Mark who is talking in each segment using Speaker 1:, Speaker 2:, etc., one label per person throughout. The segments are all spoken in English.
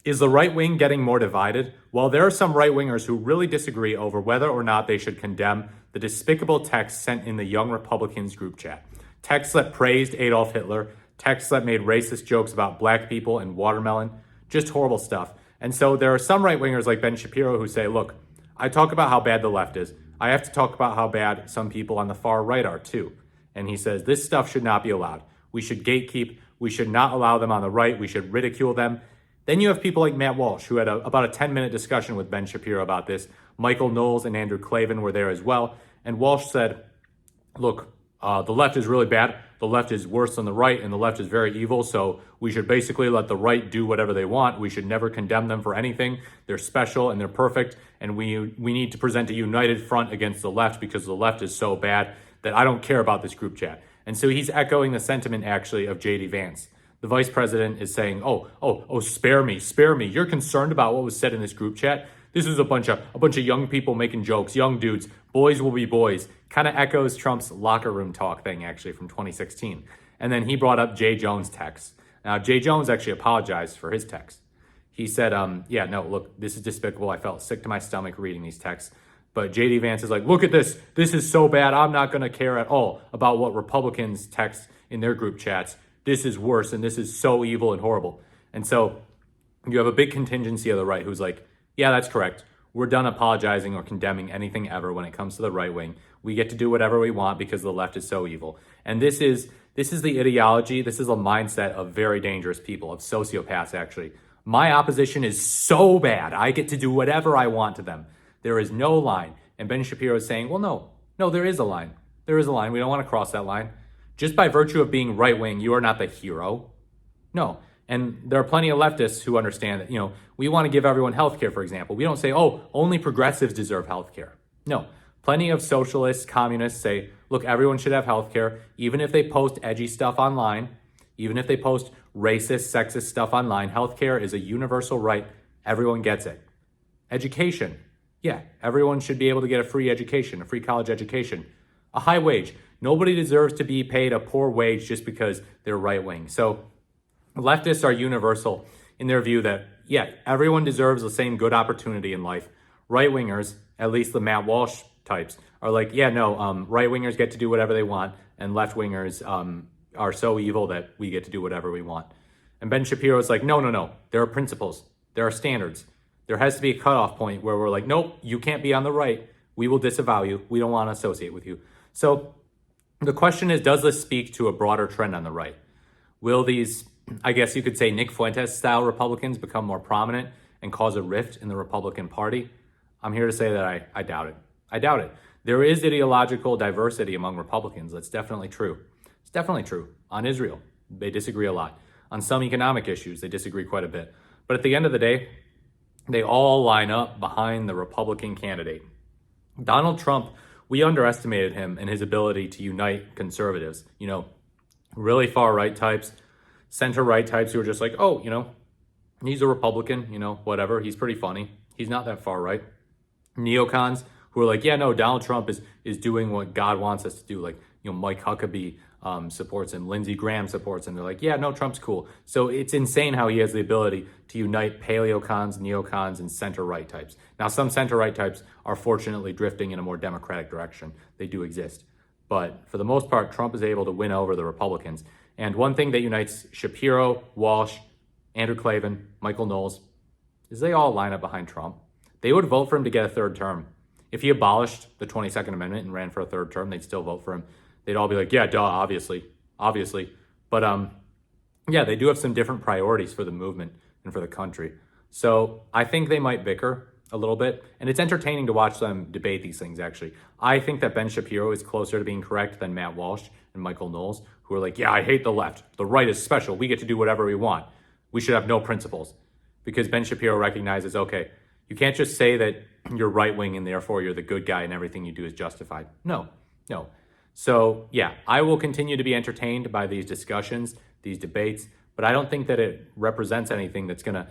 Speaker 1: Is the right wing getting more divided? Well, there are some right wingers who really disagree over whether or not they should condemn the despicable texts sent in the Young Republicans group chat. Texts that praised Adolf Hitler, texts that made racist jokes about black people and watermelon, just horrible stuff. And so there are some right wingers like Ben Shapiro who say, look, I talk about how bad the left is. I have to talk about how bad some people on the far right are too. And he says this stuff should not be allowed. We should gatekeep. We should not allow them on the right. We should ridicule them. Then you have people like Matt Walsh, who had about a 10-minute discussion with Ben Shapiro about this. Michael Knowles and Andrew Klavan were there as well. And Walsh said, look, the left is really bad. The left is worse than the right, and the left is very evil. So we should basically let the right do whatever they want. We should never condemn them for anything. They're special and they're perfect. And we need to present a united front against the left because the left is so bad that I don't care about this group chat. And so he's echoing the sentiment actually of J.D. Vance. The vice president is saying, spare me. You're concerned about what was said in this group chat. This is a bunch of young people making jokes, young dudes. Boys will be boys. Kind of echoes Trump's locker room talk thing actually from 2016. And then he brought up Jay Jones' text. Now, Jay Jones actually apologized for his text. He said, look, this is despicable. I felt sick to my stomach reading these texts. But J.D. Vance is like, look at this. This is so bad. I'm not going to care at all about what Republicans text in their group chats. This is worse, and this is so evil and horrible. And so you have a big contingency of the right who's like, yeah, that's correct. We're done apologizing or condemning anything ever when it comes to the right wing. We get to do whatever we want because the left is so evil. And this is the ideology, this is a mindset of very dangerous people, of sociopaths actually. My opposition is so bad, I get to do whatever I want to them. There is no line. And Ben Shapiro is saying, well, no, there is a line. There is a line. We don't want to cross that line. Just by virtue of being right wing, you are not the hero. No. And there are plenty of leftists who understand that, we want to give everyone health care, for example. We don't say, only progressives deserve health care. No. Plenty of socialists, communists say, look, everyone should have health care, even if they post edgy stuff online, even if they post racist, sexist stuff online. Health care is a universal right. Everyone gets it. Education. Yeah, everyone should be able to get a free education, a free college education. A high wage. Nobody deserves to be paid a poor wage just because they're right wing. So leftists are universal in their view that, everyone deserves the same good opportunity in life. Right wingers, at least the Matt Walsh types, are like, right wingers get to do whatever they want, and left wingers are so evil that we get to do whatever we want. And Ben Shapiro is like, no. There are principles. There are standards. There has to be a cutoff point where we're like, nope, you can't be on the right. We will disavow you. We don't want to associate with you. So the question is, does this speak to a broader trend on the right? Will these, I guess you could say, Nick Fuentes style Republicans become more prominent and cause a rift in the Republican Party? I'm here to say that I doubt it. I doubt it. There is ideological diversity among Republicans. That's definitely true. It's definitely true. On Israel, they disagree a lot. On some economic issues, they disagree quite a bit. But at the end of the day, they all line up behind the Republican candidate. Donald Trump, we underestimated him and his ability to unite conservatives. Really far right types, center right types who are just like, he's a Republican, whatever. He's pretty funny. He's not that far right. Neocons who are like, Donald Trump is doing what God wants us to do. Like, Mike Huckabee supports him, Lindsey Graham supports him. They're like, Trump's cool. So it's insane how he has the ability to unite paleocons, neocons, and center-right types. Now, some center-right types are fortunately drifting in a more democratic direction. They do exist. But for the most part, Trump is able to win over the Republicans. And one thing that unites Shapiro, Walsh, Andrew Klavan, Michael Knowles, is they all line up behind Trump. They would vote for him to get a third term. If he abolished the 22nd Amendment and ran for a third term, they'd still vote for him. They'd all be like, yeah, duh, obviously. But they do have some different priorities for the movement and for the country. So I think they might bicker a little bit. And it's entertaining to watch them debate these things, actually. I think that Ben Shapiro is closer to being correct than Matt Walsh and Michael Knowles, who are like, I hate the left. The right is special. We get to do whatever we want. We should have no principles. Because Ben Shapiro recognizes, okay, you can't just say that you're right wing and therefore you're the good guy and everything you do is justified. No. So I will continue to be entertained by these discussions, these debates, but I don't think that it represents anything that's going to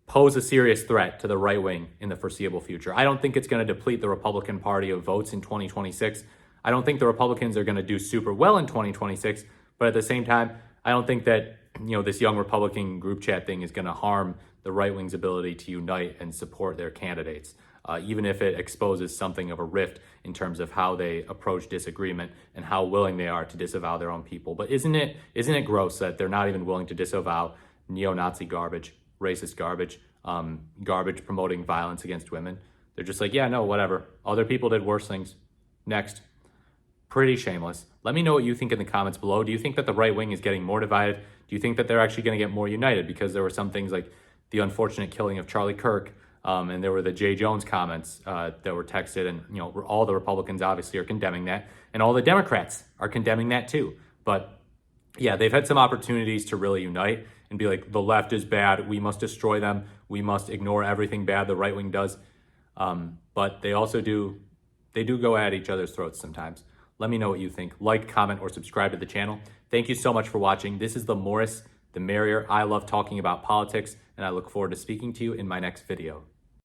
Speaker 1: pose a serious threat to the right wing in the foreseeable future. I don't think it's going to deplete the Republican Party of votes in 2026. I don't think the Republicans are going to do super well in 2026, but at the same time, I don't think that this young Republican group chat thing is going to harm the right wing's ability to unite and support their candidates, even if it exposes something of a rift in terms of how they approach disagreement and how willing they are to disavow their own people. But isn't it gross that they're not even willing to disavow neo-Nazi garbage, racist garbage, garbage promoting violence against women? They're just like, yeah, no, whatever. Other people did worse things. Next. Pretty shameless. Let me know what you think in the comments below. Do you think that the right wing is getting more divided? Do you think that they're actually going to get more united? Because there were some things like the unfortunate killing of Charlie Kirk, and there were the Jay Jones comments that were texted, and all the Republicans obviously are condemning that, and all the Democrats are condemning that too. But yeah, they've had some opportunities to really unite and be like, the left is bad, we must destroy them, we must ignore everything bad the right wing does. But they also do go at each other's throats sometimes. Let me know what you think. Like, comment, or subscribe to the channel. Thank you so much for watching. This is the Morris, the Merrier. I love talking about politics, and I look forward to speaking to you in my next video.